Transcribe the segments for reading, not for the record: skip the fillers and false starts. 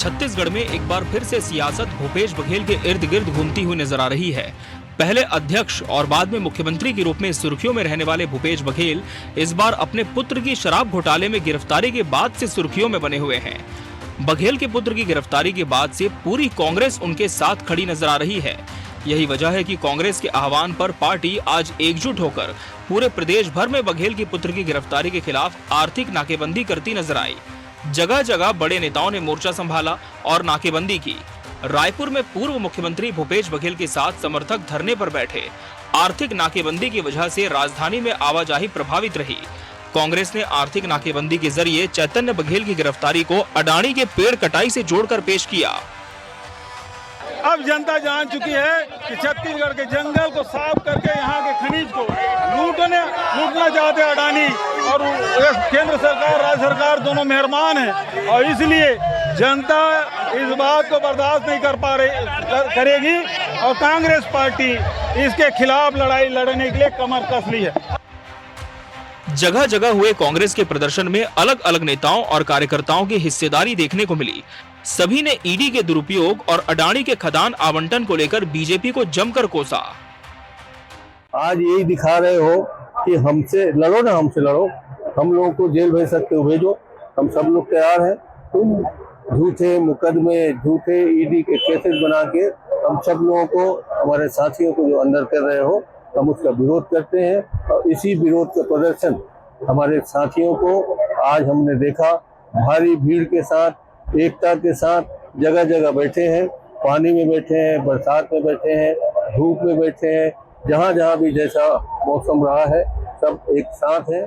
छत्तीसगढ़ में एक बार फिर से सियासत भूपेश बघेल के इर्द गिर्द घूमती हुई नजर आ रही है। पहले अध्यक्ष और बाद में मुख्यमंत्री के रूप में सुर्खियों में रहने वाले भूपेश बघेल इस बार अपने पुत्र की शराब घोटाले में गिरफ्तारी के बाद से सुर्खियों में बने हुए हैं। बघेल के पुत्र की गिरफ्तारी के बाद से पूरी कांग्रेस उनके साथ खड़ी नजर आ रही है। यही वजह है कि कांग्रेस के आह्वान पर पार्टी आज एकजुट होकर पूरे प्रदेश भर में बघेल के पुत्र की गिरफ्तारी के खिलाफ आर्थिक नाकेबंदी करती नजर आई। जगह जगह बड़े नेताओं ने मोर्चा संभाला और नाकेबंदी की। रायपुर में पूर्व मुख्यमंत्री भूपेश बघेल के साथ समर्थक धरने पर बैठे। आर्थिक नाकेबंदी की वजह से राजधानी में आवाजाही प्रभावित रही। कांग्रेस ने आर्थिक नाकेबंदी के जरिए चैतन्य बघेल की गिरफ्तारी को अडानी के पेड़ कटाई से जोड़कर पेश किया। अब जनता जान चुकी है कि छत्तीसगढ़ के जंगल को साफ करके यहाँ के खनिज को लूटना चाहते हैं अडानी, और केंद्र सरकार राज्य सरकार दोनों मेहरबान हैं, और इसलिए जनता इस बात को बर्दाश्त नहीं करेगी और कांग्रेस पार्टी इसके खिलाफ लड़ाई लड़ने के लिए कमर कस ली है। जगह जगह हुए कांग्रेस के प्रदर्शन में अलग अलग नेताओं और कार्यकर्ताओं की हिस्सेदारी देखने को मिली। सभी ने ईडी के दुरुपयोग और अडानी के खदान आवंटन को लेकर बीजेपी को जमकर कोसा। आज यही दिखा रहे हो कि हमसे लड़ो ना, हमसे लड़ो, हम लोगों को जेल भेज सकते हो भेजो, हम सब लोग तैयार हैं। तुम झूठे मुकदमे, झूठे ईडी के केसेस बना के हम सब लोगों को, हमारे साथियों को जो अंदर कर रहे हो, हम उसका विरोध करते हैं। और इसी विरोध का प्रदर्शन हमारे साथियों को आज हमने देखा, भारी भीड़ के साथ, एकता के साथ जगह जगह बैठे हैं, पानी में बैठे हैं, बरसात में बैठे हैं, धूप में बैठे हैं, जहां जहां भी जैसा मौसम रहा है सब एक साथ है।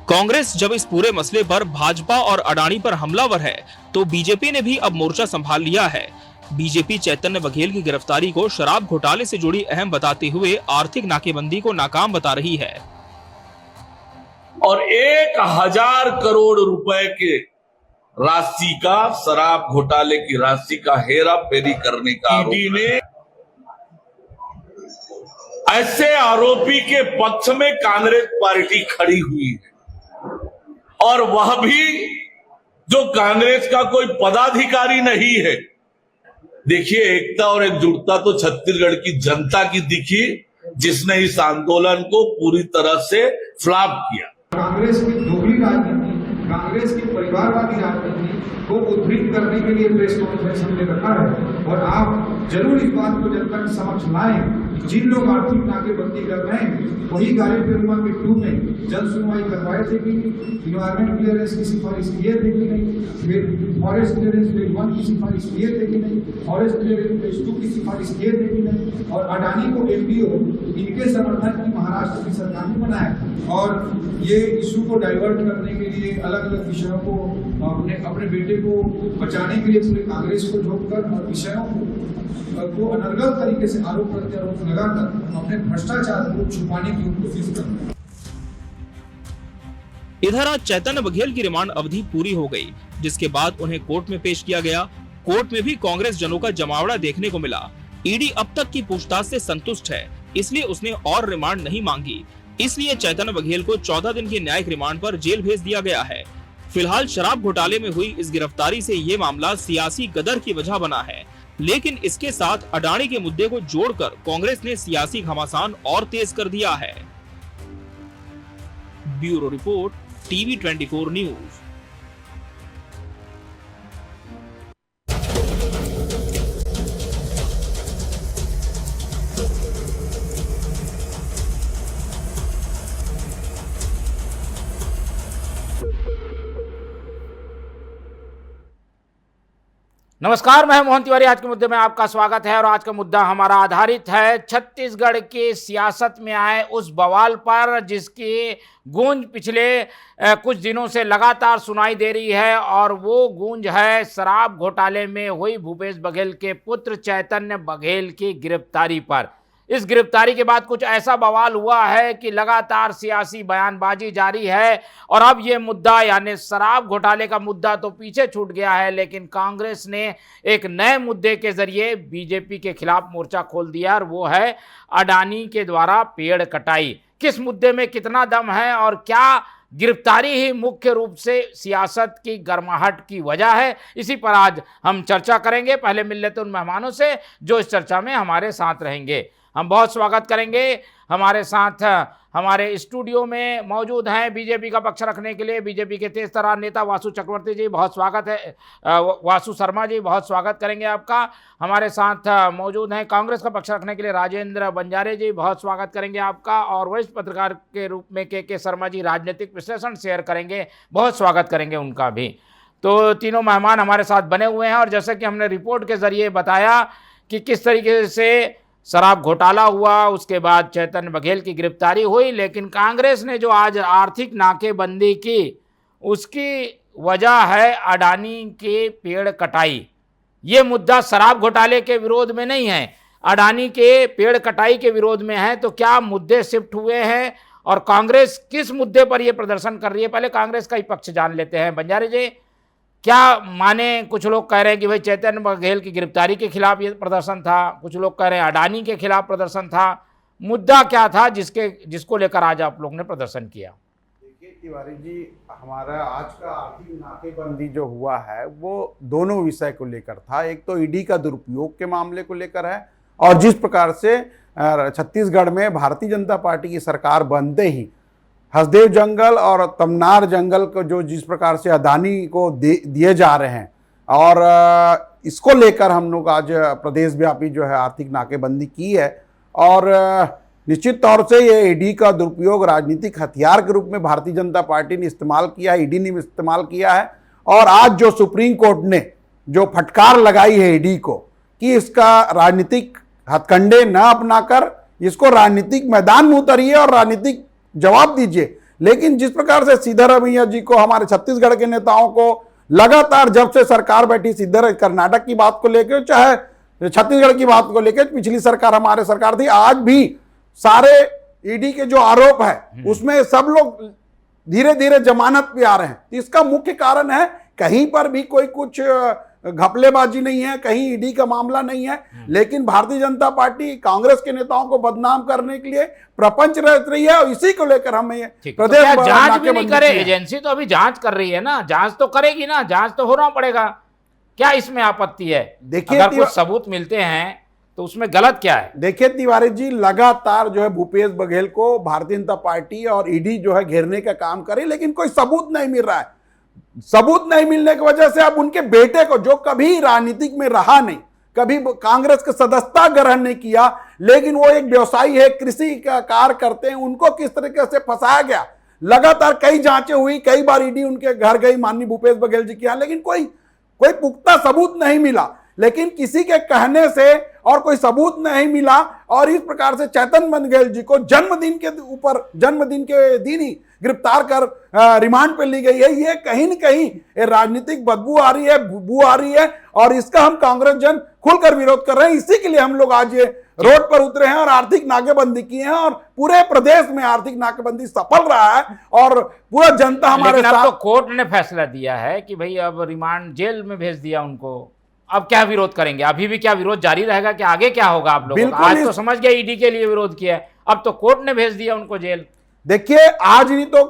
कांग्रेस जब इस पूरे मसले पर भाजपा और अडानी पर हमलावर है, तो बीजेपी ने भी अब मोर्चा संभाल लिया है। बीजेपी चैतन्य बघेल की गिरफ्तारी को शराब घोटाले से जुड़ी अहम बताते हुए आर्थिक नाकेबंदी को नाकाम बता रही है। और 1000 करोड़ रुपए के राशि का, शराब घोटाले की राशि का हेरा फेरी करने का ईडी ने ऐसे आरोपी के पक्ष में कांग्रेस पार्टी खड़ी हुई है, और वह भी जो कांग्रेस का कोई पदाधिकारी नहीं है। देखिए, एकता और एकजुटता तो छत्तीसगढ़ की जनता की दिखी, जिसने इस आंदोलन को पूरी तरह से फ्लॉप किया। कांग्रेस की दोगली राजनीति, कांग्रेस की परिवारवादी राजनीति को उद्धृत करने के लिए प्रेस कॉन्फ्रेंस हमने रखा है, और आप जरूर इस बात को जनता के समक्ष लाएं। जिन लोग आर्थिक नाकेबंदी कर रहे हैं वही गाड़ी पेरुमा के 2 में जल सुनवाई करवाए थे कि इन्वायरमेंट क्लियरेंस की सिफारिश किए थे कि नहीं, फिर फॉरेस्ट क्लियरेंस फेज 1 की सिफारिश किए थे कि नहीं, फॉरेस्ट क्लियरेंस फेज 2 की सिफारिश किए थे कि नहीं, और अडानी को एमपीओ इनके समर्थन की महाराष्ट्र की सरकार ने बनाया। और ये इशू को डाइवर्ट करने के लिए अलग अलग विषयों को अपने बेटे को बचाने के लिए पूरे कांग्रेस को झोंककर और विषयों को अनर्गल तरीके से आरोप प्रत्यारोप लगाकर अपने भ्रष्टाचार को छुपाने की कोशिश करते हैं। इधर आज चैतन्य बघेल की रिमांड अवधि पूरी हो गई, जिसके बाद उन्हें कोर्ट में पेश किया गया। कोर्ट में भी कांग्रेस जनों का जमावड़ा देखने को मिला। ईडी अब तक की पूछताछ से संतुष्ट है, इसलिए उसने और रिमांड नहीं मांगी। इसलिए चैतन्य बघेल को 14 दिन की न्यायिक रिमांड पर जेल भेज दिया गया है। फिलहाल शराब घोटाले में हुई इस गिरफ्तारी से ये मामला सियासी गदर की वजह बना है, लेकिन इसके साथ अडानी के मुद्दे को जोड़कर कांग्रेस ने सियासी घमासान और तेज कर दिया है। Bureau report, TV 24 news. नमस्कार, मैं मोहन तिवारी। आज के मुद्दे में आपका स्वागत है, और आज का मुद्दा हमारा आधारित है छत्तीसगढ़ की सियासत में आए उस बवाल पर जिसकी गूंज पिछले कुछ दिनों से लगातार सुनाई दे रही है, और वो गूंज है शराब घोटाले में हुई भूपेश बघेल के पुत्र चैतन्य बघेल की गिरफ्तारी पर। इस गिरफ्तारी के बाद कुछ ऐसा बवाल हुआ है कि लगातार सियासी बयानबाजी जारी है, और अब ये मुद्दा यानी शराब घोटाले का मुद्दा तो पीछे छूट गया है, लेकिन कांग्रेस ने एक नए मुद्दे के जरिए बीजेपी के खिलाफ मोर्चा खोल दिया, और वो है अडानी के द्वारा पेड़ कटाई। किस मुद्दे में कितना दम है और क्या गिरफ्तारी ही मुख्य रूप से सियासत की गर्माहट की वजह है। इसी पर आज हम चर्चा करेंगे। पहले मिल लेते उन मेहमानों से जो इस चर्चा में हमारे साथ रहेंगे। हम बहुत स्वागत करेंगे। हमारे साथ हमारे स्टूडियो में मौजूद हैं बीजेपी का पक्ष रखने के लिए बीजेपी के तेज तर्रार नेता वासु चक्रवर्ती जी, बहुत स्वागत है। वासु शर्मा जी, बहुत स्वागत करेंगे आपका। हमारे साथ मौजूद हैं कांग्रेस का पक्ष रखने के लिए राजेंद्र बंजारे जी, बहुत स्वागत करेंगे आपका। और वरिष्ठ पत्रकार के रूप में के शर्मा जी राजनीतिक विश्लेषण शेयर करेंगे, बहुत स्वागत करेंगे उनका भी। तो तीनों मेहमान हमारे साथ बने हुए हैं। और जैसे कि हमने रिपोर्ट के जरिए बताया कि किस तरीके से शराब घोटाला हुआ, उसके बाद चेतन बघेल की गिरफ्तारी हुई, लेकिन कांग्रेस ने जो आज आर्थिक नाकेबंदी की उसकी वजह है अडानी के पेड़ कटाई। ये मुद्दा शराब घोटाले के विरोध में नहीं है, अडानी के पेड़ कटाई के विरोध में है। तो क्या मुद्दे शिफ्ट हुए हैं और कांग्रेस किस मुद्दे पर यह प्रदर्शन कर रही है? पहले कांग्रेस का ही पक्ष जान लेते हैं। बंजारे जी, क्या माने, कुछ लोग कह रहे हैं कि भाई चेतन बघेल की गिरफ्तारी के खिलाफ ये प्रदर्शन था, कुछ लोग कह रहे हैं अडानी के खिलाफ प्रदर्शन था। मुद्दा क्या था जिसको लेकर आज आप लोग ने प्रदर्शन किया? देखिए तिवारी जी, हमारा आज का आर्थिक नाकेबंदी जो हुआ है वो दोनों विषय को लेकर था। एक तो ईडी का दुरुपयोग के मामले को लेकर है, और जिस प्रकार से छत्तीसगढ़ में भारतीय जनता पार्टी की सरकार बनते ही हसदेव जंगल और तमनार जंगल को जो जिस प्रकार से अडानी को दिए जा रहे हैं, और इसको लेकर हम लोग आज प्रदेश व्यापी जो है आर्थिक नाकेबंदी की है। और निश्चित तौर से ये ईडी का दुरुपयोग राजनीतिक हथियार के रूप में भारतीय जनता पार्टी ने इस्तेमाल किया है, ईडी ने इस्तेमाल किया है। और आज जो सुप्रीम कोर्ट ने जो फटकार लगाई है ईडी को कि इसका राजनीतिक हथकंडे न अपनाकर इसको राजनीतिक मैदान में उतरिए और राजनीतिक जवाब दीजिए। लेकिन जिस प्रकार से सिद्धरामैया जी को, हमारे छत्तीसगढ़ के नेताओं को लगातार जब से सरकार बैठी, कर्नाटक की बात को लेकर चाहे छत्तीसगढ़ की बात को लेकर, पिछली सरकार हमारे सरकार थी, आज भी सारे ईडी के जो आरोप है उसमें सब लोग धीरे धीरे जमानत पे आ रहे हैं। इसका मुख्य कारण है कहीं पर भी कोई कुछ घपलेबाजी नहीं है, कहीं ईडी का मामला नहीं है, लेकिन भारतीय जनता पार्टी कांग्रेस के नेताओं को बदनाम करने के लिए प्रपंच रच रही है। और इसी को लेकर हमें प्रदेश तो जांच भी नहीं करे, एजेंसी तो अभी जांच कर रही है ना, जांच तो करेगी ना, जांच तो होना पड़ेगा। क्या इसमें आपत्ति है? देखिए, अगर कुछ सबूत मिलते हैं तो उसमें गलत क्या है? देखिए तिवारी जी, लगातार जो है भूपेश बघेल को भारतीय जनता पार्टी और ईडी जो है घेरने का काम करे, लेकिन कोई सबूत नहीं मिल रहा है। सबूत नहीं मिलने की वजह से अब उनके बेटे को, जो कभी राजनीतिक में रहा नहीं, कभी कांग्रेस का सदस्यता ग्रहण नहीं किया, लेकिन वो एक व्यवसायी है, कृषि का कार्य करते हैं, उनको किस तरीके से फंसाया गया। लगातार कई जांचें हुई, कई बार ईडी उनके घर गई माननीय भूपेश बघेल जी के यहाँ, लेकिन कोई पुख्ता सबूत नहीं मिला। लेकिन किसी के कहने से और कोई सबूत नहीं मिला, और इस प्रकार से चेतन बघेल जी को जन्मदिन के दिन ही गिरफ्तार कर रिमांड पर ली गई है। ये कहीं न कहीं राजनीतिक बदबू आ रही है, बुबू आ रही है, और इसका हम कांग्रेस जन खुलकर विरोध कर रहे हैं। इसी के लिए हम लोग आज ये रोड पर उतरे हैं और आर्थिक नाकेबंदी की है, और पूरे प्रदेश में आर्थिक नाकेबंदी सफल रहा है, और पूरा जनता हमारे साथ। तो कोर्ट ने फैसला दिया है कि भाई अब रिमांड, जेल में भेज दिया उनको, अब क्या विरोध करेंगे? अभी भी क्या विरोध जारी रहेगा कि आगे क्या होगा आप लोगों का? आज तो समझ गए ईडी के लिए विरोध किया है, अब तो कोर्ट ने भेज दिया उनको जेल। देखिए, आज नहीं तो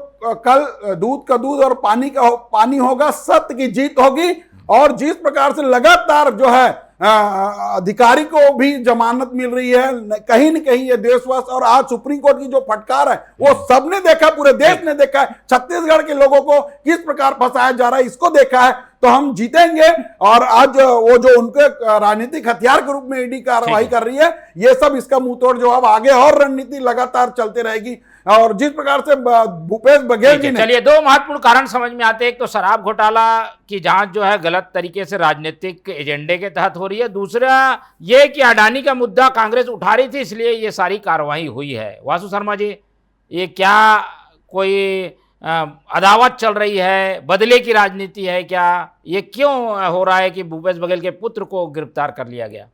कल दूध का दूध और पानी का पानी होगा, सत्य की जीत होगी। और जिस प्रकार से लगातार जो है अधिकारी को भी जमानत मिल रही है, कहीं न कहीं ये देशवास, और आज सुप्रीम कोर्ट की जो फटकार है वो सबने देखा, पूरे देश ने देखा है, छत्तीसगढ़ के लोगों को किस प्रकार फंसाया जा रहा है इसको देखा है। तो हम जीतेंगे। और आज वो जो उनके राजनीतिक हथियार के रूप में ईडी कार्रवाई कर रही है, ये सब इसका मुंहतोड़ जवाब आगे, और रणनीति लगातार चलते रहेगी। और जिस प्रकार से भूपेश बघेल जी ने, चलिए, दो महत्वपूर्ण कारण समझ में आते हैं। एक तो शराब घोटाला की जांच जो है गलत तरीके से राजनीतिक एजेंडे के तहत हो रही है, दूसरा ये कि अडानी का मुद्दा कांग्रेस उठा रही थी, इसलिए ये सारी कार्रवाई हुई है। वासु शर्मा जी, ये क्या कोई अदावत चल रही है, बदले की राजनीति है क्या? ये क्यों हो रहा है कि भूपेश बघेल के पुत्र को गिरफ्तार कर लिया गया?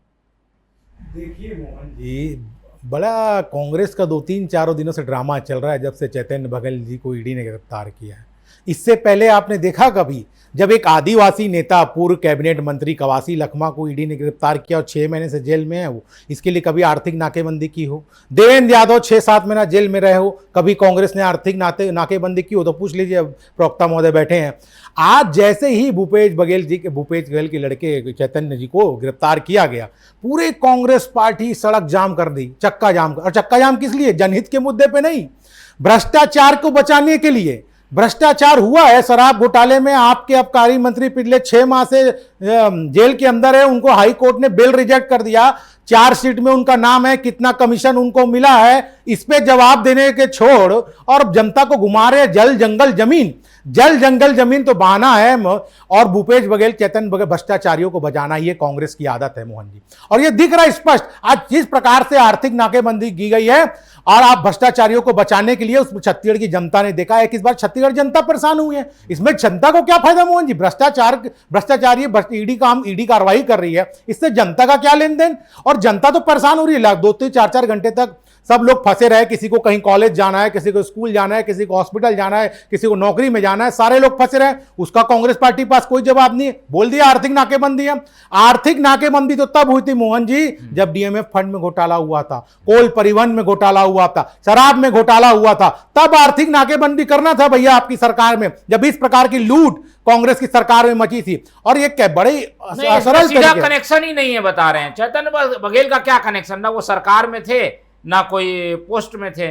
देखिए मोहन जी, बड़ा कांग्रेस का 2-3-4 दिनों से ड्रामा चल रहा है जब से चेतन बघेल जी को ईडी ने गिरफ्तार किया है। इससे पहले आपने देखा कभी जब एक आदिवासी नेता पूर्व कैबिनेट मंत्री कवासी लखमा को ईडी ने गिरफ्तार किया और 6 महीने से जेल में है वो, इसके लिए कभी आर्थिक नाकेबंदी की हो? देवेंद्र यादव 6-7 महीना जेल में रहे हो, कभी कांग्रेस ने आर्थिक नाकेबंदी की हो? तो पूछ लीजिए, प्रवक्ता महोदय बैठे हैं। आज जैसे ही भूपेश बघेल के लड़के चैतन्य जी को गिरफ्तार किया गया, पूरे कांग्रेस पार्टी सड़क जाम कर दी, चक्का जाम। और चक्का जाम किस लिए? जनहित के मुद्दे पे नहीं, भ्रष्टाचार को बचाने के लिए। भ्रष्टाचार हुआ है शराब घोटाले में, आपके आबकारी मंत्री पिछले 6 माह से जेल के अंदर है, उनको हाई कोर्ट ने बेल रिजेक्ट कर दिया। चार्जशीट में उनका नाम है, कितना कमीशन उनको मिला है, इस पे जवाब देने के छोड़ और जनता को घुमा रहे जल जंगल जमीन। जल जंगल जमीन तो बहाना है, और भूपेश बघेल चैतन्य बघेल भ्रष्टाचारियों को बचाना, ये कांग्रेस की आदत है मोहन जी। और ये दिख रहा है स्पष्ट, आज जिस प्रकार से आर्थिक नाकेबंदी की गई है और आप भ्रष्टाचारियों को बचाने के लिए, उस छत्तीसगढ़ की जनता ने देखा है कि इस बार छत्तीसगढ़ जनता परेशान हुई है। इसमें जनता को क्या फायदा मोहन जी? भ्रष्टाचारी ईडी कार्रवाई कर रही है, इससे जनता का क्या लेन देन? और जनता तो परेशान हो रही है। 2-4 घंटे तक सब लोग फंसे रहे, किसी को कहीं कॉलेज जाना है, किसी को स्कूल जाना है, किसी को हॉस्पिटल जाना है, किसी को नौकरी में जाना है, सारे लोग फंसे रहे। उसका कांग्रेस पार्टी पास कोई जवाब नहीं। बोल दिया आर्थिक नाकेबंदी है। आर्थिक नाकेबंदी तो तब हुई थी मोहन जी जब डीएमएफ फंड में घोटाला हुआ था, कोल परिवहन में घोटाला हुआ था, शराब में घोटाला हुआ था, तब आर्थिक नाकेबंदी करना था भैया आपकी सरकार में, जब इस प्रकार की लूट कांग्रेस की सरकार में मची थी। और ये क्या बड़े सरल सीधा कनेक्शन ही नहीं है बता रहे हैं। चैतन्य बघेल का क्या कनेक्शन? ना वो सरकार में थे, ना कोई पोस्ट में थे।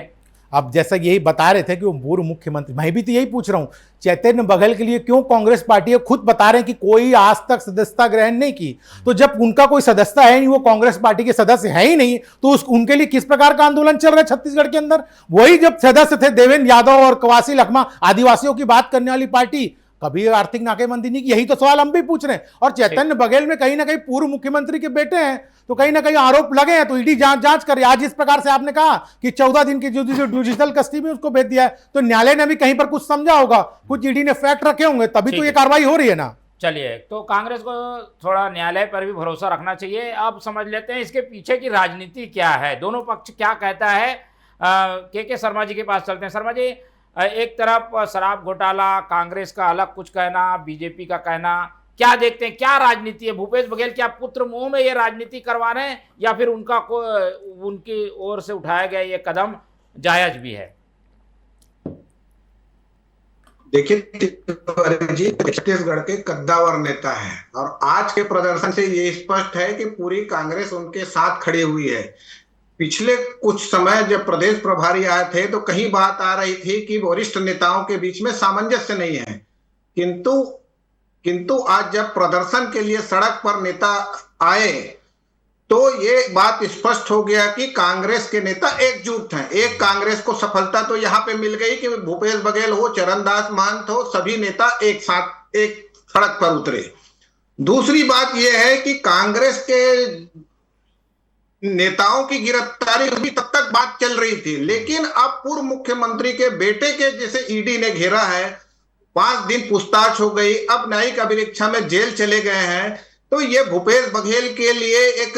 अब जैसा यही बता रहे थे कि वो पूर्व मुख्यमंत्री, मैं भी तो यही पूछ रहा हूं, चैतन्य बघेल के लिए क्यों कांग्रेस पार्टी है खुद बता रहे हैं कि कोई आज तक सदस्यता ग्रहण नहीं की। तो जब उनका कोई सदस्यता है नहीं, वो कांग्रेस पार्टी के सदस्य है ही नहीं, तो उनके लिए किस प्रकार का आंदोलन चल रहा है छत्तीसगढ़ के अंदर? वही जब सदस्य थे देवेंद्र यादव और कवासी लखमा, आदिवासियों की बात करने वाली पार्टी, कभी आर्थिक नाकेबंदी नहीं की। यही तो सवाल हम भी पूछ रहे हैं। और चैतन्य बघेल में कहीं ना कहीं पूर्व मुख्यमंत्री के बेटे हैं, तो कहीं ना कहीं आरोप लगे हैं, तो ईडी जांच करे। आज इस प्रकार से आपने कहा कि 14 दिन की जुडिशियल कस्टडी में उसको भेज दिया है, तो न्यायालय ने भी कहीं पर कुछ समझा होगा, कुछ ईडी ने फैक्ट रखे होंगे, तभी तो ये कार्रवाई हो रही है ना। चलिए, तो कांग्रेस को थोड़ा न्यायालय पर भी भरोसा रखना चाहिए। अब समझ लेते हैं इसके पीछे की राजनीति क्या है, दोनों पक्ष क्या कहता है। के शर्मा जी के पास चलते हैं। शर्मा जी, एक तरफ शराब घोटाला, कांग्रेस का अलग कुछ कहना, बीजेपी का कहना, क्या देखते हैं, क्या राजनीति है? भूपेश बघेल क्या पुत्र मुंह में ये राजनीति करवा रहे हैं, या फिर उनकी ओर से उठाया गया ये कदम जायज भी है? देखिए तिवारी जी छत्तीसगढ़ के कद्दावर नेता है, और आज के प्रदर्शन से ये स्पष्ट है कि पूरी कांग्रेस उनके साथ खड़ी हुई है। पिछले कुछ समय जब प्रदेश प्रभारी आए थे तो कहीं बात आ रही थी कि वरिष्ठ नेताओं के बीच में सामंजस्य नहीं है, किंतु आज जब प्रदर्शन के लिए सड़क पर नेता आए तो ये बात स्पष्ट हो गया कि कांग्रेस के नेता एकजुट हैं। एक कांग्रेस को सफलता तो यहाँ पे मिल गई कि भूपेश बघेल हो, चरणदास महंत हो, सभी नेता एक साथ एक सड़क पर उतरे। दूसरी बात यह है कि कांग्रेस के नेताओं की गिरफ्तारी अभी तब तक बात चल रही थी, लेकिन अब पूर्व मुख्यमंत्री के बेटे के जैसे ईडी ने घेरा है, 5 दिन पूछताछ हो गई, अब न्यायिक अभिरक्षा में जेल चले गए हैं, तो ये भूपेश बघेल के लिए एक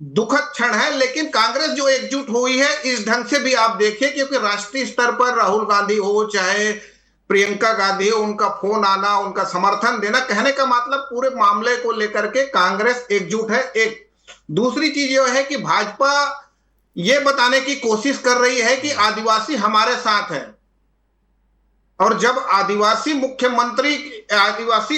दुखद क्षण है। लेकिन कांग्रेस जो एकजुट हुई है इस ढंग से भी आप देखिए, क्योंकि राष्ट्रीय स्तर पर राहुल गांधी हो चाहे प्रियंका गांधी हो, उनका फोन आना, उनका समर्थन देना, कहने का मतलब पूरे मामले को लेकर के कांग्रेस एकजुट है। एक दूसरी चीज यह है कि भाजपा ये बताने की कोशिश कर रही है कि आदिवासी हमारे साथ है, और जब आदिवासी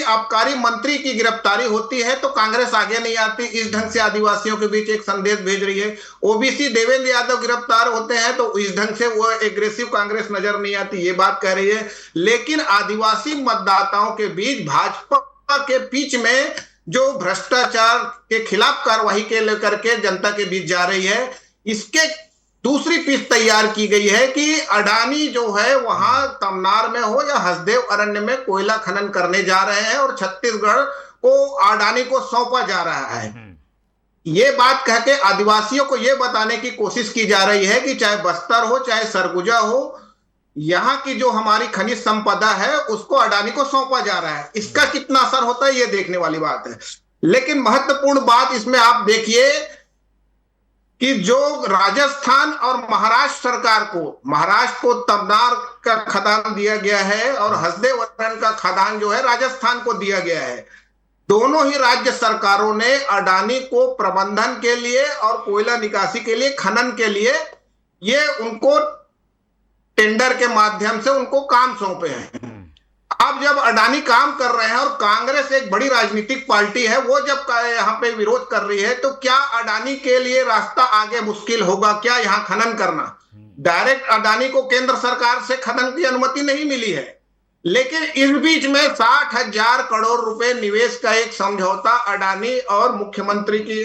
आबकारी मंत्री की गिरफ्तारी होती है तो कांग्रेस आगे नहीं आती। इस ढंग से आदिवासियों के बीच एक संदेश भेज रही है। ओबीसी देवेंद्र यादव गिरफ्तार होते हैं तो इस ढंग से वो एग्रेसिव कांग्रेस नजर नहीं आती, ये बात कह रही है। लेकिन आदिवासी मतदाताओं के बीच भाजपा के बीच में जो भ्रष्टाचार के खिलाफ कार्रवाई के लेकर के जनता के बीच जा रही है, इसके दूसरी पिच तैयार की गई है कि अडानी जो है वहां तमनार में हो या हसदेव अरण्य में कोयला खनन करने जा रहे हैं और छत्तीसगढ़ को अडानी को सौंपा जा रहा है। ये बात कह के आदिवासियों को यह बताने की कोशिश की जा रही है कि चाहे बस्तर हो चाहे सरगुजा हो, यहाँ की जो हमारी खनिज संपदा है उसको अडानी को सौंपा जा रहा है। इसका कितना असर होता है ये देखने वाली बात है। लेकिन महत्वपूर्ण बात इसमें आप देखिए कि जो राजस्थान और महाराष्ट्र सरकार को, महाराष्ट्र को तमनार का खदान दिया गया है और हसदे वर्णन का खदान जो है राजस्थान को दिया गया है। दोनों ही राज्य सरकारों ने अडानी को प्रबंधन के लिए और कोयला निकासी के लिए, खनन के लिए, ये उनको टेंडर के माध्यम से उनको काम सौंपे हैं। अब जब अडानी काम कर रहे हैं और कांग्रेस एक बड़ी राजनीतिक पार्टी है, वो जब यहाँ पे विरोध कर रही है, तो क्या अडानी के लिए रास्ता आगे मुश्किल होगा क्या यहाँ खनन करना? डायरेक्ट अडानी को केंद्र सरकार से खनन की अनुमति नहीं मिली है, लेकिन इस बीच में 60,000 करोड़ रुपए निवेश का एक समझौता अडानी और मुख्यमंत्री की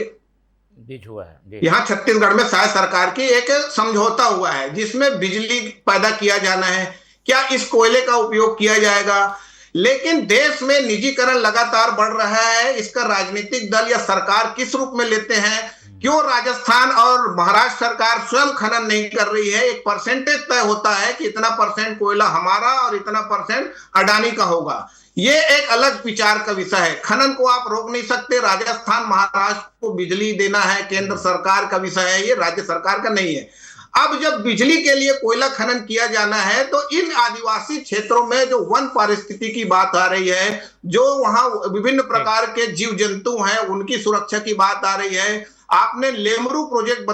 बीच हुआ है। यहाँ छत्तीसगढ़ में शायद सरकार की एक समझौता हुआ है, जिसमें बिजली पैदा किया जाना है, क्या इस कोयले का उपयोग किया जाएगा। लेकिन देश में निजीकरण लगातार बढ़ रहा है, इसका राजनीतिक दल या सरकार किस रूप में लेते हैं? क्यों राजस्थान और महाराष्ट्र सरकार स्वयं खनन नहीं कर रही है? एक परसेंटेज तय होता है कि इतना परसेंट कोयला हमारा और इतना परसेंट अडानी का होगा। ये एक अलग विचार का विषय है। खनन को आप रोक नहीं सकते। राजस्थान महाराष्ट्र को बिजली देना है, केंद्र सरकार का विषय है, ये राज्य सरकार का नहीं है। अब जब बिजली के लिए कोयला खनन किया जाना है, तो इन आदिवासी क्षेत्रों में जो वन पारिस्थितिकी की बात आ रही है, जो वहां विभिन्न प्रकार के जीव जंतु हैं, उनकी सुरक्षा की बात आ रही है। आपने लेमरू प्रोजेक्ट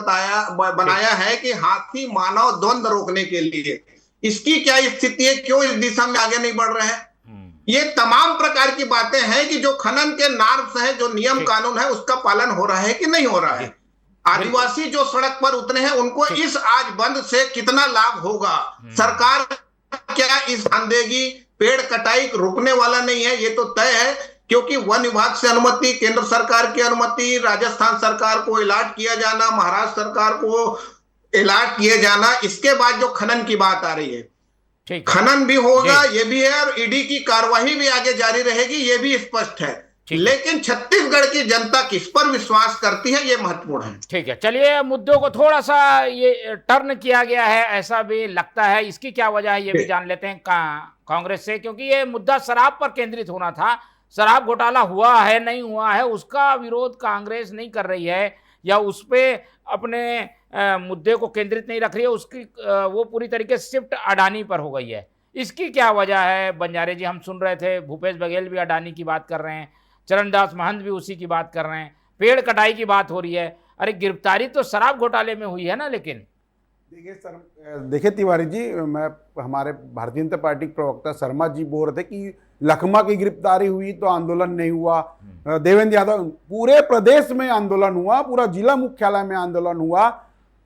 बनाया है कि हाथी मानव द्वंद रोकने के लिए, इसकी क्या स्थिति है? क्यों इस दिशा में आगे नहीं बढ़ रहे हैं? ये तमाम प्रकार की बातें हैं कि जो खनन के नॉर्म्स है, जो नियम कानून है, उसका पालन हो रहा है कि नहीं हो रहा है। आदिवासी जो सड़क पर उतरे हैं, उनको इस आज बंद से कितना लाभ होगा? सरकार क्या इस ध्यान देगी? पेड़ कटाई रुकने वाला नहीं है, ये तो तय है, क्योंकि वन विभाग से अनुमति, केंद्र सरकार की अनुमति, राजस्थान सरकार को अलॉट किया जाना, महाराष्ट्र सरकार को अलॉट किए जाना, इसके बाद जो खनन की बात आ रही है, खनन भी होगा, ये भी है, और ईडी की कार्रवाई भी आगे जारी रहेगी, ये भी स्पष्ट है। लेकिन छत्तीसगढ़ की जनता किस पर विश्वास करती है, ये महत्वपूर्ण है। ठीक है, चलिए मुद्दों को थोड़ा सा ये टर्न किया गया है, ऐसा भी लगता है। इसकी क्या वजह है ये भी जान लेते हैं कांग्रेस से, क्योंकि ये मुद्दा शराब पर केंद्रित होना था। शराब घोटाला हुआ है नहीं हुआ है, उसका विरोध कांग्रेस नहीं कर रही है, या उस पर अपने मुद्दे को केंद्रित नहीं रख रही है, उसकी वो पूरी तरीके से शिफ्ट अडानी पर हो गई है। इसकी क्या वजह है बंजारे जी? हम सुन रहे थे भूपेश बघेल भी अडानी की बात कर रहे हैं, चरणदास महंत भी उसी की बात कर रहे हैं, पेड़ कटाई की बात हो रही है। अरे गिरफ्तारी तो शराब घोटाले में हुई है ना। लेकिन देखिए तिवारी जी, मैं हमारे भारतीय जनता पार्टी के प्रवक्ता शर्मा जी बोल रहे थे कि लखमा की गिरफ्तारी हुई तो आंदोलन नहीं हुआ। देवेंद्र यादव, पूरे प्रदेश में आंदोलन हुआ, पूरा जिला मुख्यालय में आंदोलन हुआ।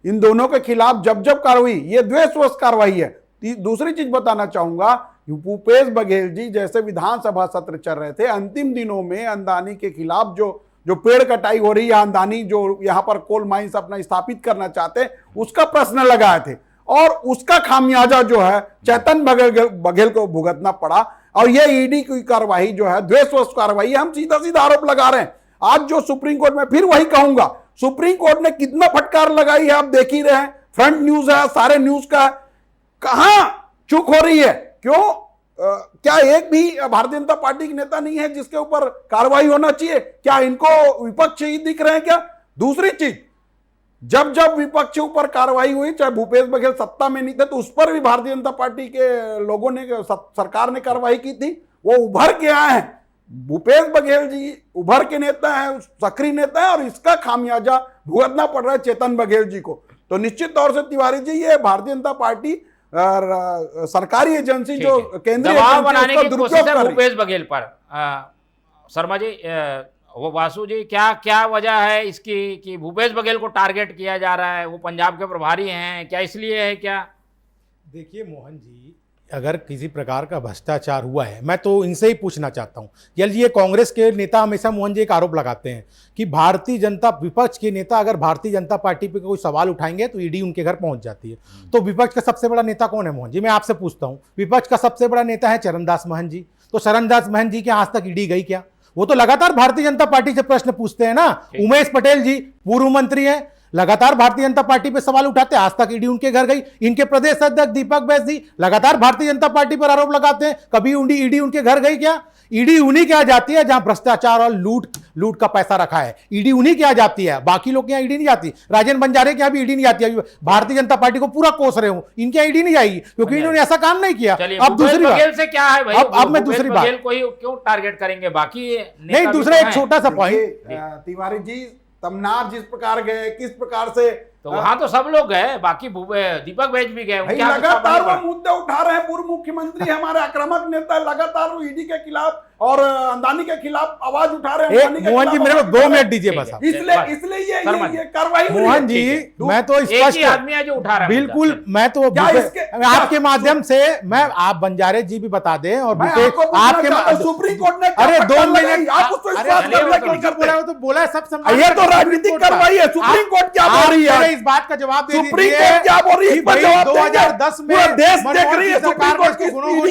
इन दोनों के खिलाफ जब कार्रवाई, ये द्वेषवश कार्रवाई है। दूसरी चीज बताना चाहूंगा, भूपेश बघेल जी जैसे विधानसभा सत्र चल रहे थे, अंतिम दिनों में अंदानी के खिलाफ जो पेड़ कटाई हो रही है, अंदानी जो यहाँ पर कोल माइंस अपना स्थापित करना चाहते हैं, उसका प्रश्न लगाए थे, और उसका खामियाजा जो है चेतन बघेल को भुगतना पड़ा। और ये ईडी की कार्रवाई जो है द्वेषवश कार्रवाई है, हम सीधा सीधा आरोप लगा रहे हैं। आज जो सुप्रीम कोर्ट में, फिर वही कहूंगा, सुप्रीम कोर्ट ने कितना फटकार लगाई है आप देख ही रहे हैं, फ्रंट न्यूज है, सारे न्यूज का, कहां चूक हो रही है? क्यों? क्या एक भी भारतीय जनता पार्टी के नेता नहीं है जिसके ऊपर कार्रवाई होना चाहिए? क्या इनको विपक्ष ही दिख रहे हैं क्या? दूसरी चीज, जब विपक्ष के ऊपर कार्रवाई हुई, चाहे भूपेश बघेल सत्ता में नहीं थे, तो उस पर भी भारतीय जनता पार्टी के लोगों ने, सरकार ने कार्रवाई की थी। वो उभर के आए हैं, भूपेश बघेल जी उभर के नेता है, सक्रिय नेता है, और इसका खामियाजा भुगतना पड़ रहा है चेतन बघेल जी को। तो निश्चित तौर से तिवारी जी, ये भारतीय जनता पार्टी सरकारी एजेंसी जो केंद्रीय दबाव बनाने की कोशिश है भूपेश बघेल पर। शर्मा जी, वो वासु जी, क्या वजह है इसकी कि भूपेश बघेल को टारगेट किया जा रहा है? वो पंजाब के प्रभारी हैं, क्या इसलिए है क्या? देखिए मोहन जी, अगर किसी प्रकार का भ्रष्टाचार हुआ है, मैं तो इनसे ही पूछना चाहता हूं। ये कांग्रेस के नेता हमेशा मोहन जी एक आरोप लगाते हैं कि भारतीय जनता, विपक्ष के नेता अगर भारतीय जनता पार्टी पे कोई सवाल उठाएंगे तो ईडी उनके घर पहुंच जाती है। तो विपक्ष का सबसे बड़ा नेता कौन है मोहन जी? मैं आपसे पूछता हूं। विपक्ष का सबसे बड़ा नेता है चरणदास महंत जी। तो चरणदास महंत जी के आज तक ईडी गई क्या? वो तो लगातार भारतीय जनता पार्टी से प्रश्न पूछते हैं ना। उमेश पटेल जी पूर्व मंत्री हैं, लगातार भारतीय जनता पार्टी पे सवाल उठाते हैं, आज तक ईडी उनके घर गई। इनके प्रदेश अध्यक्ष दीपक बैस जी लगातार भारतीय जनता पार्टी पर आरोप लगाते हैं, कभी ईडी उनके घर गई क्या? ईडी उन्हीं के यहाँ जाती है जहां भ्रष्टाचार और लूट लूट का पैसा रखा है। ईडी उन्हीं के यहाँ जाती है, बाकी लोग के यहाँ ईडी नहीं जाती। राजेंद्र बंजारे के यहाँ भी ईडी नहीं जाती। अभी भारतीय जनता पार्टी को पूरा कोस रहे हूं, इनके यहाँ ईडी नहीं जाएगी क्योंकि इन्होंने ऐसा काम नहीं किया। अब दूसरी बात से क्या है भाई, अब मैं दूसरी बात को ही क्यों टारगेट करेंगे, बाकी नहीं, दूसरा एक छोटा सा पॉइंट, तिवारी जी तमनार जिस प्रकार गए, किस प्रकार से, तो वहां तो सब लोग गए, बाकी दीपक बैज भी गए। लगातार वो मुद्दे उठा रहे हैं। पूर्व मुख्यमंत्री हमारे आक्रामक नेता लगातार ईडी के खिलाफ और अंदानी के खिलाफ आवाज उठा रहे हैं। मोहन जी मेरे को 2 मिनट दीजिए बस। इसलिए ये कार्रवाई मोहन जी मैं तो स्पष्ट आदमी है जो उठा रहा है, बिल्कुल मैं तो आपके माध्यम से मैं आप बंजारे जी भी बता दें और आपके सुप्रीम कोर्ट ने अरे 2 मिनट बोला तो बोला सब समझ, ये तो राजनीतिक कार्रवाई है। सुप्रीम कोर्ट क्या बोल रही है इस बात का जवाब दे सुप्रीम कोर्ट क्या बोल रही है? 2010 में देश देख रही है सरकार ने इसको गुणों को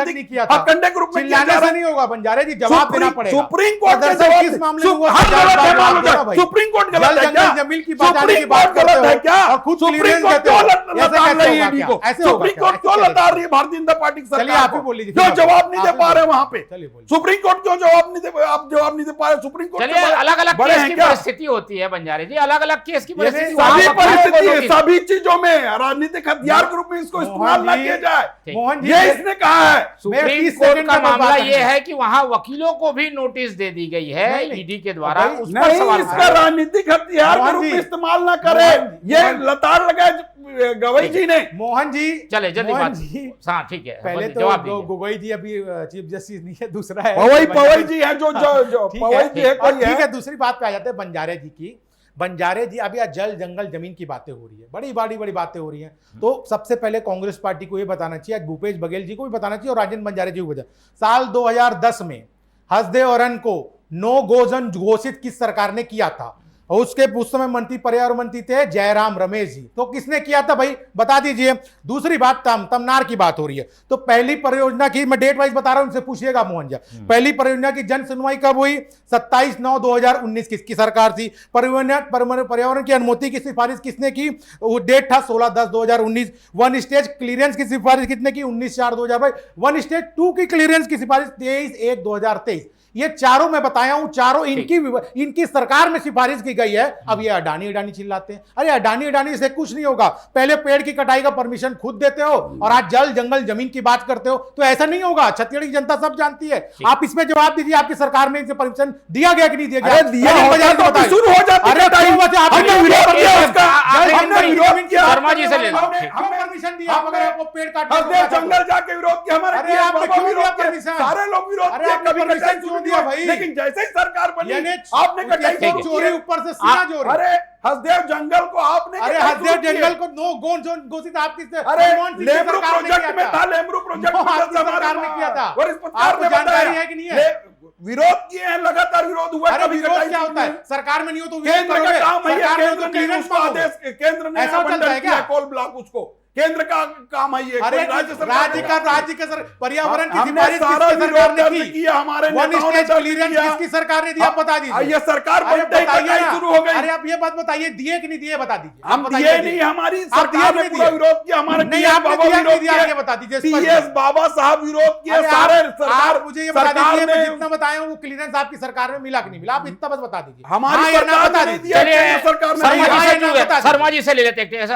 नहीं किया था। अखंड के रूप में चिल्लाने से नहीं होगा बंजारे जी, जवाब देना पड़ेगा। सुप्रीम कोर्ट किस मामले में सुप्रीम कोर्ट गलत है क्या? जमीन की सुप्रीम कोर्ट गलत है क्या? और खुद सुप्रीम कोर्ट क्यों लताड़ रही है ईडी को? सुप्रीम कोर्ट क्यों लताड़ रही है भारतीय जनता पार्टी की सरकार? आप ही बोल लीजिए, क्यों जवाब नहीं दे पा रहे वहां पे? सुप्रीम कोर्ट क्यों जवाब नहीं दे, आप जवाब नहीं दे पा रहे? सुप्रीम कोर्ट अलग अलग केस की परिस्थिति होती है बंजारे जी, अलग अलग केस की परिस्थिति, सभी परिस्थिति सभी चीजों में राजनीतिक हथियार के रूप में इसको इस्तेमाल न किया जाए, मोहन जी ये इसने कहा है। सुप्रीम कोर्ट का मामला ये है कि वहां वकीलों को भी नोटिस दे दी गई है ईडी के द्वारा, उस पर सवाल इसका राजनीतिक हथियार के रूप में इस्तेमाल ना करे, ये लताड़ लगाए गवई जी ने। मोहन जी चले जल्दी बात, हाँ ठीक है, पहले तो गोगोई जी अभी चीफ जस्टिस नहीं है, दूसरा है पवई जी है जो पवई जी है, ठीक है। दूसरी बात पे आ जाते हैं बंजारे जी की। बंजारे जी अभी जल जंगल जमीन की बातें हो रही है, बड़ी बातें हो रही हैं। तो सबसे पहले कांग्रेस पार्टी को ये बताना चाहिए, आज भूपेश बघेल जी को भी बताना चाहिए और राजेंद्र बंजारे जी को बताना। साल 2010 में हसदेव औरन को नो गो जोन घोषित किस सरकार ने किया था? और उसके उस समय मंत्री पर्यावरण मंत्री थे जयराम रमेश जी, तो किसने किया था भाई बता दीजिए। दूसरी बात तमनार की बात हो रही है, तो पहली परियोजना की मैं डेट वाइज बता रहा हूं, उनसे पूछिएगा मोहन जी। पहली परियोजना की जन सुनवाई कब हुई? 27/9/2019 किसकी सरकार थी? पर्यावरण की अनुमति की सिफारिश किसने की? वो डेट था 16/10/2019। वन स्टेज क्लियरेंस की सिफारिश किसने की? 19/4/2022। वन स्टेज 2 की क्लियरेंस की सिफारिश 23/1/2023। ये चारों मैं बताया हूं, चारों इनकी सरकार में सिफारिश की गई है। अब ये अडानी चिल्लाते हैं, अरे अडानी से कुछ नहीं होगा। पहले पेड़ की कटाई का परमिशन खुद देते हो और आज जल जंगल जमीन की बात करते हो, तो ऐसा नहीं होगा। छत्तीसगढ़ की जनता सब जानती है। आप इसमें जवाब दीजिए, आपकी सरकार में इसे परमिशन दिया गया कि नहीं दिया गया? शुरू हो जाती है, शर्मा जी से ले लो, परमिशन दिया अगर आपको पेड़ काटना, जंगल जाके विरोध किया, हमारे सारे लोग विरोध किए, कभी परमिशन दिया भाई, लेकिन जैसे ही सरकार बनी आपने कटाई चोरी ऊपर से सीना चोरी। अरे हसदेव जंगल को आपने, अरे हसदेव जंगल को नो गोन जोन घोषित आप किसने? अरे लेमरू प्रोजेक्ट में था, लेमरू प्रोजेक्ट में सरकार ने किया था, और इस पर जानकारी है कि नहीं है? विरोध किए हैं, लगातार विरोध हुआ। अरे विरोध क्या होता है? सरकार में नहीं हो तो केंद्र का काम है, केंद्र ने ऐसा चलता है क्या? कोल ब्लॉक उसको केंद्र का काम है ये। अरे राज्य का पर्यावरण की सिफारिश सारा सरकार ने की, हमारे वन स्टेज क्लियरेंस किसकी सरकार ने दिया बता दीजिए। ये सरकार शुरू हो गई। अरे आप ये बात बताइए, दिए कि नहीं दिए बता दीजिए। हम दिए नहीं, हमारी सरकार ने पूरा विरोध किया। हमारे नहीं आपने दिया नहीं दिया, ये बता दीजिए। टीएस बाबा साहब विरोध किए सारे सरकार। मुझे ये बता दीजिए, मैं जितना बताया हूँ वो क्लियरेंस आपकी सरकार में मिला कि नहीं मिला, आप इतना बस बता दीजिए। हमारी सरकार ने दिया, सरकार। शर्मा जी से ले लेते हैं।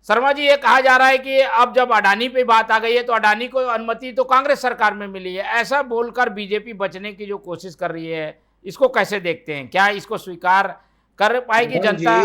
शर्मा जी, ये कहा जा रहा है कि अब जब अडानी पे बात आ गई है तो अडानी को अनुमति तो कांग्रेस सरकार में मिली है, ऐसा बोलकर बीजेपी बचने की जो कोशिश कर रही है, इसको कैसे देखते हैं? क्या इसको स्वीकार कर पाएगी जनता?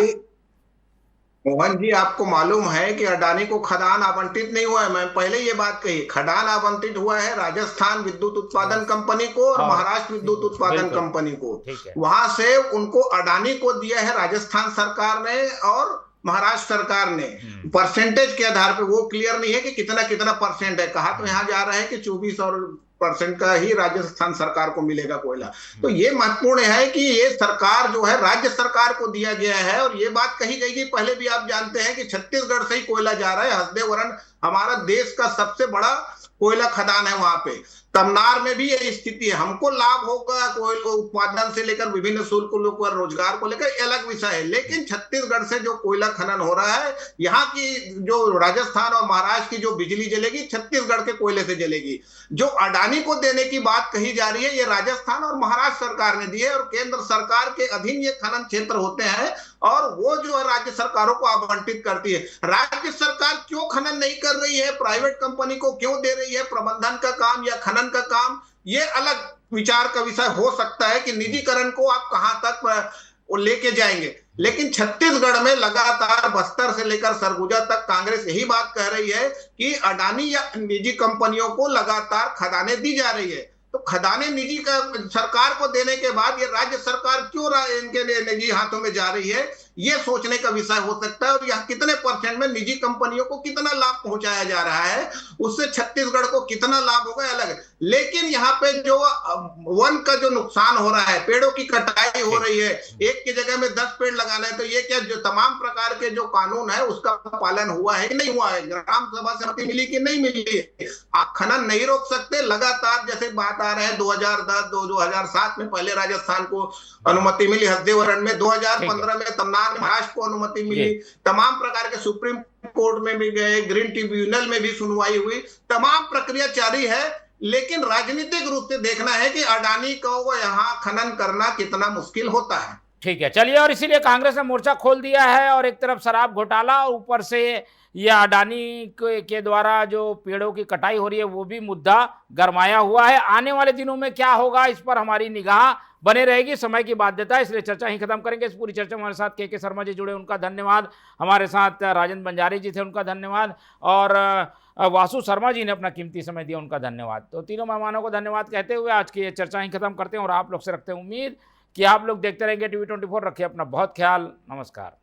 मोहन जी, आपको मालूम है कि अडानी को खदान आवंटित नहीं हुआ है। मैं पहले ये बात कही, खदान आवंटित हुआ है राजस्थान विद्युत उत्पादन कंपनी को और महाराष्ट्र विद्युत उत्पादन कंपनी को। वहां से उनको अडानी को दिया है राजस्थान सरकार ने और महाराष्ट्र सरकार ने। परसेंटेज के आधार पे वो क्लियर नहीं है कि कितना परसेंट है। कहा तो यहाँ जा रहा है कि 24% का ही राजस्थान सरकार को मिलेगा कोयला। तो ये महत्वपूर्ण है कि ये सरकार जो है राज्य सरकार को दिया गया है। और ये बात कही गई कि पहले भी आप जानते हैं कि छत्तीसगढ़ से ही कोयला जा रहा है। हसदेव औरन हमारा देश का सबसे बड़ा कोयला खदान है वहां पे। तमनार में भी यही स्थिति है। हमको लाभ होगा कोयल को उत्पादन से लेकर विभिन्न शुल्कों को रोजगार को लेकर अलग विषय है, लेकिन छत्तीसगढ़ से जो कोयला खनन हो रहा है, यहाँ की जो राजस्थान और महाराष्ट्र की जो बिजली जलेगी छत्तीसगढ़ के कोयले से जलेगी। जो अडानी को देने की बात कही जा रही है, ये राजस्थान और महाराष्ट्र सरकार ने दी है और केंद्र सरकार के अधीन ये खनन क्षेत्र होते हैं और वो जो है राज्य सरकारों को आवंटित करती है। राज्य सरकार क्यों खनन नहीं कर रही है, प्राइवेट कंपनी को क्यों दे रही है प्रबंधन का काम या खनन का काम, ये अलग विचार का विषय हो सकता है कि निजीकरण को आप कहां तक लेके जाएंगे। लेकिन छत्तीसगढ़ में लगातार बस्तर से लेकर सरगुजा तक कांग्रेस यही बात कह रही है कि अडानी या निजी कंपनियों को लगातार खदानें दी जा रही है। तो खदानें निजी का सरकार को देने के बाद ये राज्य सरकार क्यों इनके निजी हाथों में जा रही है, ये सोचने का विषय हो सकता है। और यहाँ कितने परसेंट में निजी कंपनियों को कितना लाभ पहुंचाया जा रहा है, उससे छत्तीसगढ़ को कितना लाभ होगा अलग है। लेकिन यहाँ पे जो वन का जो नुकसान हो रहा है, पेड़ों की कटाई हो रही है, एक की जगह में 10 पेड़ लगाना है, तो ये क्या जो तमाम प्रकार के जो कानून है उसका पालन हुआ है कि नहीं हुआ है, ग्राम सभा से अनुमति मिली कि नहीं मिली है। आप खनन नहीं रोक सकते। लगातार जैसे बात आ रहा है 2010 2007 में पहले राजस्थान को अनुमति मिली हस्देवरण में, 2015 में तमनार महाराष्ट्र को अनुमति मिली, तमाम प्रकार के सुप्रीम कोर्ट में भी गए, ग्रीन ट्रिब्यूनल में भी सुनवाई हुई, तमाम प्रक्रिया जारी है। लेकिन राजनीतिक रूप से देखना है कि अडानी को यहाँ खनन करना कितना मुश्किल होता है। ठीक है, चलिए। और इसीलिए कांग्रेस ने मोर्चा खोल दिया है और एक तरफ शराब घोटाला और ऊपर से यह अडानी के द्वारा जो पेड़ों की कटाई हो रही है वो भी मुद्दा गरमाया हुआ है। आने वाले दिनों में क्या होगा इस पर हमारी निगाह बने रहेगी, समय की बाध्यता है, इसलिए चर्चा ही खत्म करेंगे। इस पूरी चर्चा में हमारे साथ के शर्मा जी जुड़े, उनका धन्यवाद। हमारे साथ राजेंद्र बंजारी जी थे, उनका धन्यवाद। और वासु शर्मा जी ने अपना कीमती समय दिया, उनका धन्यवाद। तो तीनों मेहमानों को धन्यवाद कहते हुए आज की ये चर्चा ही खत्म करते हैं और आप लोग से रखते हैं उम्मीद कि आप लोग देखते रहेंगे TV24। रखिए अपना बहुत ख्याल। नमस्कार।